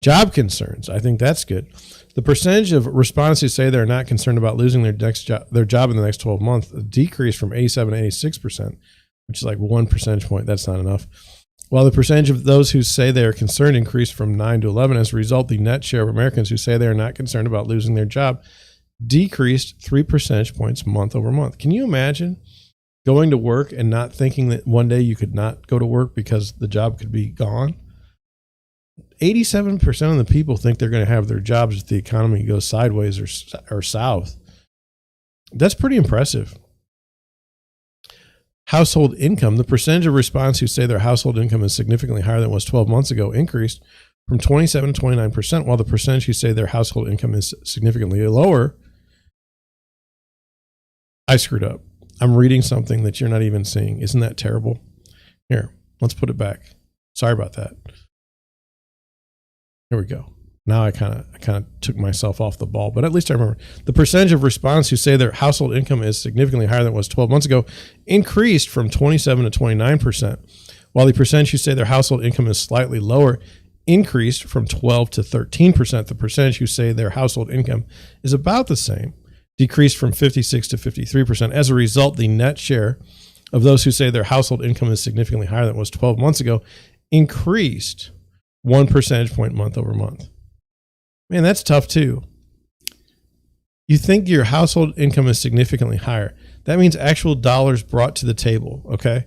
Job concerns. I think that's good. The percentage of respondents who say they're not concerned about losing their job in the next 12 months decreased from 87 to 86%, which is like 1 percentage point. That's not enough. While the percentage of those who say they are concerned increased from 9 to 11, as a result, the net share of Americans who say they are not concerned about losing their job decreased 3 percentage points month over month. Can you imagine going to work and not thinking that one day you could not go to work because the job could be gone? 87% of the people think they're going to have their jobs if the economy goes sideways or south. That's pretty impressive. Household income. The percentage of respondents who say their household income is significantly higher than it was 12 months ago increased from 27 to 29%, while the percentage who say their household income is significantly lower. I screwed up. I'm reading something that you're not even seeing. Isn't that terrible? Here, let's put it back. Sorry about that. Here we go. Now I kind of took myself off the ball, but at least I remember. The percentage of respondents who say their household income is significantly higher than it was 12 months ago increased from 27 to 29%, while the percentage who say their household income is slightly lower increased from 12 to 13%. The percentage who say their household income is about the same decreased from 56 to 53%. As a result, the net share of those who say their household income is significantly higher than it was 12 months ago increased 1 percentage point month over month. Man, that's tough too. You think your household income is significantly higher. That means actual dollars brought to the table, okay?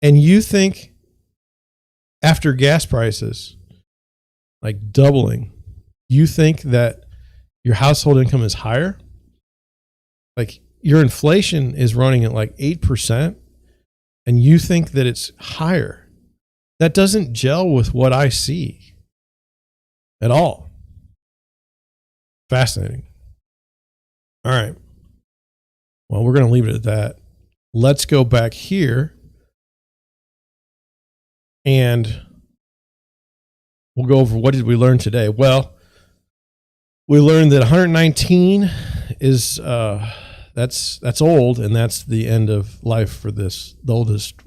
And you think after gas prices like doubling, you think that your household income is higher? Like your inflation is running at like 8% and you think that it's higher. That doesn't gel with what I see at all. Fascinating. All right. Well, we're going to leave it at that. Let's go back here and we'll go over what did we learn today. Well, we learned that 119 is that's old, and that's the end of life for the oldest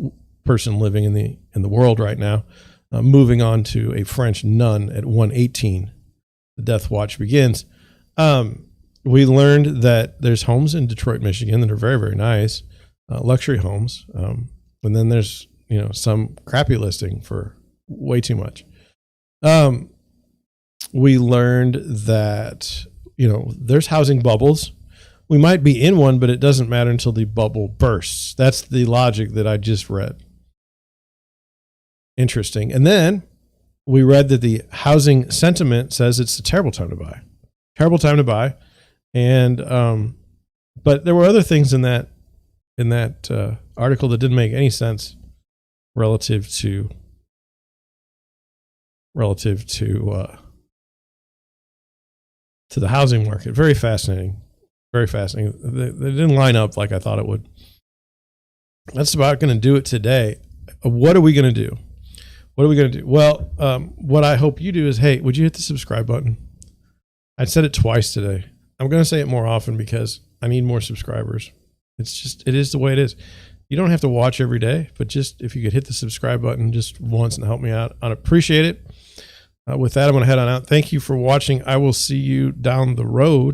person living in the world right now. Moving on to a French nun at 118, the death watch begins. We learned that there's homes in Detroit, Michigan that are very, very nice, luxury homes. And then there's, some crappy listing for way too much. We learned that, there's housing bubbles. We might be in one, but it doesn't matter until the bubble bursts. That's the logic that I just read. Interesting. And then we read that the housing sentiment says it's a terrible time to buy. Terrible time to buy. And but there were other things in that article that didn't make any sense relative to the housing market. Very fascinating. Very fascinating. They didn't line up like I thought it would. That's about going to do it today. What are we going to do? What are we going to do? Well, what I hope you do is, hey, would you hit the subscribe button? I said it twice today. I'm going to say it more often because I need more subscribers. It is the way it is. You don't have to watch every day, but just if you could hit the subscribe button just once and help me out, I'd appreciate it. With that, I'm going to head on out. Thank you for watching. I will see you down the road.